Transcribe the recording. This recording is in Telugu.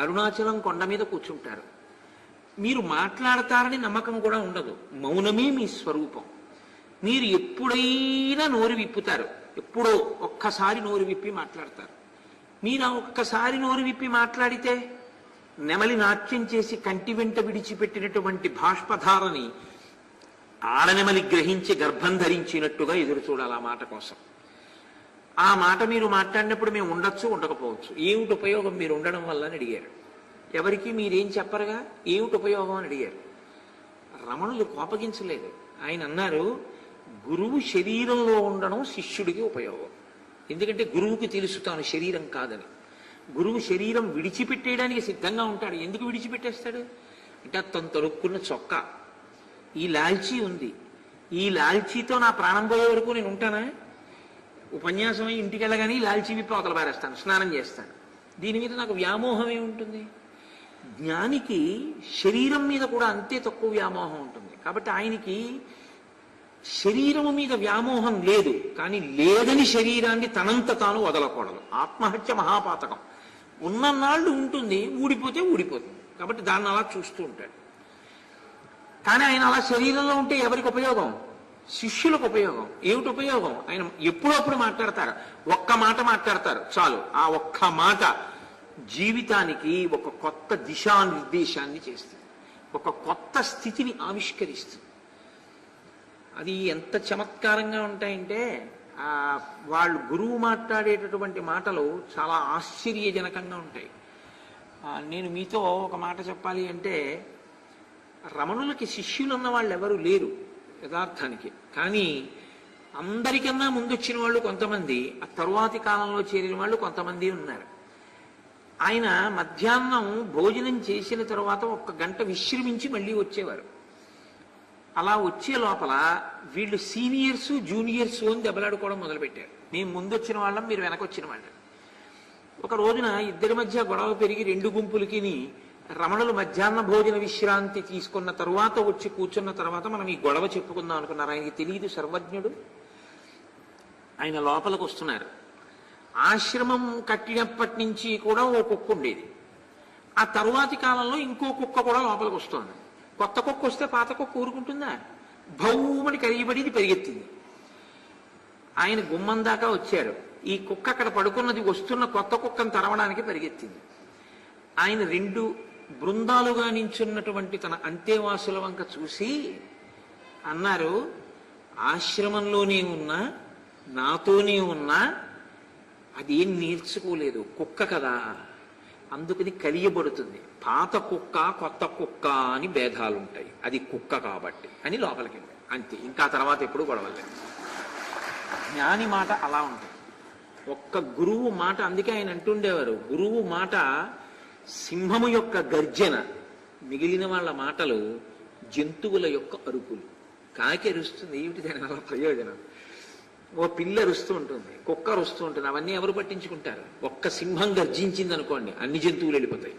అరుణాచలం కొండ మీద కూర్చుంటారు. మీరు మాట్లాడతారని నమ్మకం కూడా ఉండదు. మౌనమే మీ స్వరూపం. మీరు ఎప్పుడైనా నోరు విప్పుతారు, ఎప్పుడో ఒక్కసారి నోరు విప్పి మాట్లాడతారు. మీరు ఒక్కసారి నోరు విప్పి మాట్లాడితే నెమలి నాట్యం చేసి కంటి వెంట విడిచిపెట్టినటువంటి బాష్పధారని ఆడనెమలి గ్రహించి గర్భం ధరించినట్టుగా ఎదురు చూడాలి ఆ మాట కోసం. ఆ మాట మీరు మాట్లాడినప్పుడు మేము ఉండొచ్చు, ఉండకపోవచ్చు. ఏమిటి ఉపయోగం మీరు ఉండడం వల్ల అని అడిగారు. ఎవరికి మీరేం చెప్పరుగా, ఏమిటి ఉపయోగం అని అడిగారు. రమణులు కోపగించలేదు. ఆయన అన్నారు, గురువు శరీరంలో ఉండడం శిష్యుడికి ఉపయోగం. ఎందుకంటే గురువుకి తెలుసు తాను శరీరం కాదని. గురువు శరీరం విడిచిపెట్టేయడానికి సిద్ధంగా ఉంటాడు. ఎందుకు విడిచిపెట్టేస్తాడు అంటే తను తొడుక్కున్న చొక్కా, ఈ లాల్చీ ఉంది, ఈ లాల్చీతో నా ప్రాణం పోయే వరకు నేను ఉంటానా? ఉపన్యాసం అయి ఇంటికి వెళ్ళగానే లాల్చీ విప్పి అవతల పారేస్తాను, స్నానం చేస్తాను. దీని మీద నాకు వ్యామోహం ఏముంటుంది? జ్ఞానికి శరీరం మీద కూడా అంతే తక్కువ వ్యామోహం ఉంటుంది. కాబట్టి ఆయనకి శరీరము మీద వ్యామోహం లేదు. కానీ లేదని శరీరాన్ని తనంత తాను వదలకూడదు. ఆత్మహత్య మహాపాతకం. ఉన్ననాళ్ళు ఉంటుంది, ఊడిపోతే ఊడిపోతుంది. కాబట్టి దాన్ని అలా చూస్తూ ఉంటాడు. కానీ ఆయన అలా శరీరంలో ఉంటే ఎవరికి ఉపయోగం? శిష్యులకు ఉపయోగం. ఏమిటి ఉపయోగం? ఆయన ఎప్పుడప్పుడు మాట్లాడతారు, ఒక్క మాట మాట్లాడతారు చాలు. ఆ ఒక్క మాట జీవితానికి ఒక కొత్త దిశానిర్దేశాన్ని చేస్తుంది, ఒక కొత్త స్థితిని ఆవిష్కరిస్తుంది. అది ఎంత చమత్కారంగా ఉంటాయంటే వాళ్ళు గురువు మాట్లాడేటటువంటి మాటలు చాలా ఆశ్చర్యజనకంగా ఉంటాయి. నేను మీతో ఒక మాట చెప్పాలి అంటే, రమణులకి శిష్యులు ఉన్న వాళ్ళు ఎవరు లేరు యథార్థానికి. కానీ అందరికన్నా ముందొచ్చిన వాళ్ళు కొంతమంది, ఆ తరువాతి కాలంలో చేరిన వాళ్ళు కొంతమంది ఉన్నారు. ఆయన మధ్యాహ్నం భోజనం చేసిన తర్వాత 1 గంట విశ్రమించి మళ్ళీ వచ్చేవారు. అలా వచ్చే లోపల వీళ్ళు సీనియర్స్ జూనియర్స్ అని దెబ్బలాడుకోవడం మొదలుపెట్టారు. మేము ముందొచ్చిన వాళ్ళం, మీరు వెనకొచ్చిన వాళ్ళం. ఒక రోజున ఇద్దరి మధ్య గొడవ పెరిగి 2 గుంపులకి రమణులు మధ్యాహ్న భోజన విశ్రాంతి తీసుకున్న తరువాత వచ్చి కూర్చున్న తర్వాత మనం ఈ గొడవ చెప్పుకుందాం అనుకున్నారు. ఆయనకి తెలియదు, సర్వజ్ఞుడు. ఆయన లోపలికి వస్తున్నారు. ఆశ్రమం కట్టినప్పటి నుంచి కూడా ఓ కుక్క ఉండేది. ఆ తరువాతి కాలంలో ఇంకో కుక్క కూడా లోపలికి వస్తుంది. కొత్త కుక్క వస్తే పాత కుక్క ఊరుకుంటుందా? భౌమని కరిగిపడి పరిగెత్తింది. ఆయన గుమ్మం దాకా వచ్చారు. ఈ కుక్క అక్కడ పడుకున్నది వస్తున్న కొత్త కుక్కను తరవడానికి పరిగెత్తింది. ఆయన 2 బృందాలుగా నించున్నటువంటి తన అంతేవాసుల వంక చూసి అన్నారు, ఆశ్రమంలోనే ఉన్నా, నాతోనే ఉన్నా, అదేం నేర్చుకోలేదు, కుక్క కదా, అందుకని కలియబడుతుంది. పాత కుక్క కొత్త కుక్క అని భేదాలు ఉంటాయి, అది కుక్క కాబట్టి అని లోపలికి వెళ్ళాడు. అంతే, ఇంకా తర్వాత ఎప్పుడు గొడవలేదు. జ్ఞాని మాట అలా ఉంటుంది. ఒక్క గురువు మాట, అందుకే ఆయన అంటుండేవారు, గురువు మాట సింహము యొక్క గర్జన, మిగిలిన వాళ్ళ మాటలు జంతువుల యొక్క అరుపులు. కాకి అరుస్తుంది, ఏమిటి దాని వల్ల ప్రయోజనం? ఓ పిల్ల అరుస్తూ ఉంటుంది, కుక్క అరుస్తూ ఉంటుంది, అవన్నీ ఎవరు పట్టించుకుంటారు? ఒక్క సింహం గర్జించింది అనుకోండి, అన్ని జంతువులు వెళ్ళిపోతాయి.